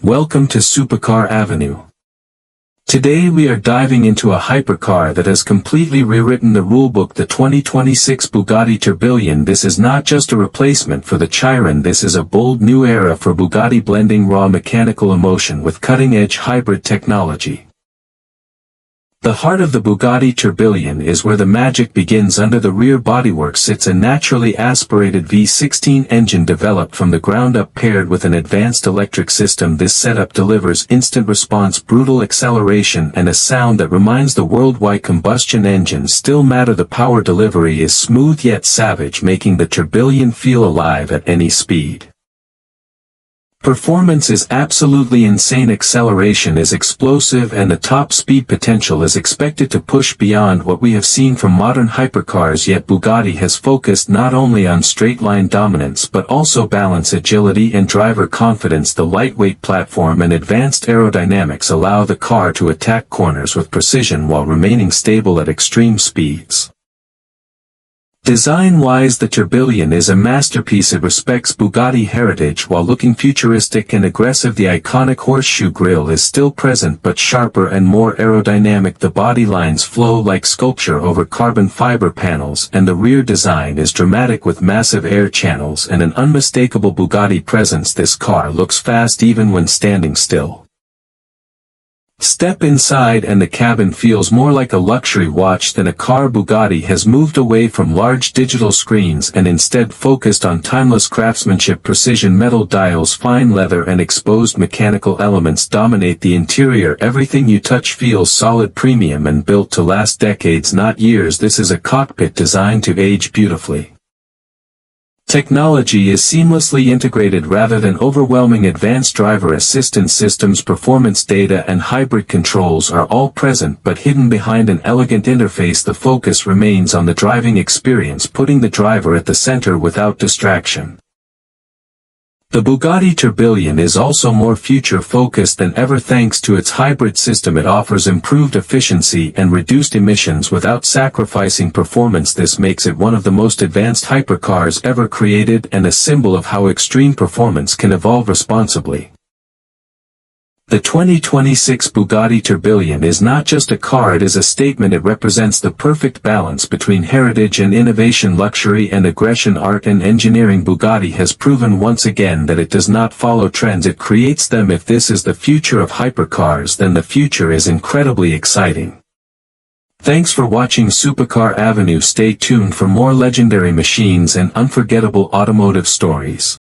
Welcome to Supercar Avenue. Today we are diving into a hypercar that has completely rewritten the rulebook, the 2026 Bugatti Tourbillon. This is not just a replacement for the Chiron, this is a bold new era for Bugatti, blending raw mechanical emotion with cutting-edge hybrid technology. The heart of the Bugatti Tourbillon is where the magic begins. Under the rear bodywork sits a naturally aspirated V16 engine developed from the ground up, paired with an advanced electric system. This setup delivers instant response, brutal acceleration, and a sound that reminds the world why combustion engines still matter. The power delivery is smooth yet savage, making the Tourbillon feel alive at any speed. Performance is absolutely insane. Acceleration is explosive, and the top speed potential is expected to push beyond what we have seen from modern hypercars. Yet Bugatti has focused not only on straight-line dominance but also balance, agility, and driver confidence. The lightweight platform and advanced aerodynamics allow the car to attack corners with precision while remaining stable at extreme speeds. Design-wise, the Tourbillon is a masterpiece. It respects Bugatti heritage while looking futuristic and aggressive. The iconic horseshoe grille is still present but sharper and more aerodynamic. The body lines flow like sculpture over carbon fiber panels, and the rear design is dramatic with massive air channels and an unmistakable Bugatti presence. This car looks fast even when standing still. Step inside and the cabin feels more like a luxury watch than a car. Bugatti has moved away from large digital screens and instead focused on timeless craftsmanship. Precision metal dials, fine leather, and exposed mechanical elements dominate the interior. Everything you touch feels solid, premium, and built to last decades, not years. This is a cockpit designed to age beautifully. Technology is seamlessly integrated rather than overwhelming. Advanced driver assistance systems, performance data, and hybrid controls are all present but hidden behind an elegant interface. The focus remains on the driving experience, putting the driver at the center without distraction. The Bugatti Tourbillon is also more future-focused than ever thanks to its hybrid system. It offers improved efficiency and reduced emissions without sacrificing performance. This makes it one of the most advanced hypercars ever created and a symbol of how extreme performance can evolve responsibly. The 2026 Bugatti Tourbillon is not just a car, it is a statement. It represents the perfect balance between heritage and innovation, luxury and aggression, art and engineering. Bugatti has proven once again that it does not follow trends, it creates them. If this is the future of hypercars, then the future is incredibly exciting. Thanks for watching Supercar Avenue. Stay tuned for more legendary machines and unforgettable automotive stories.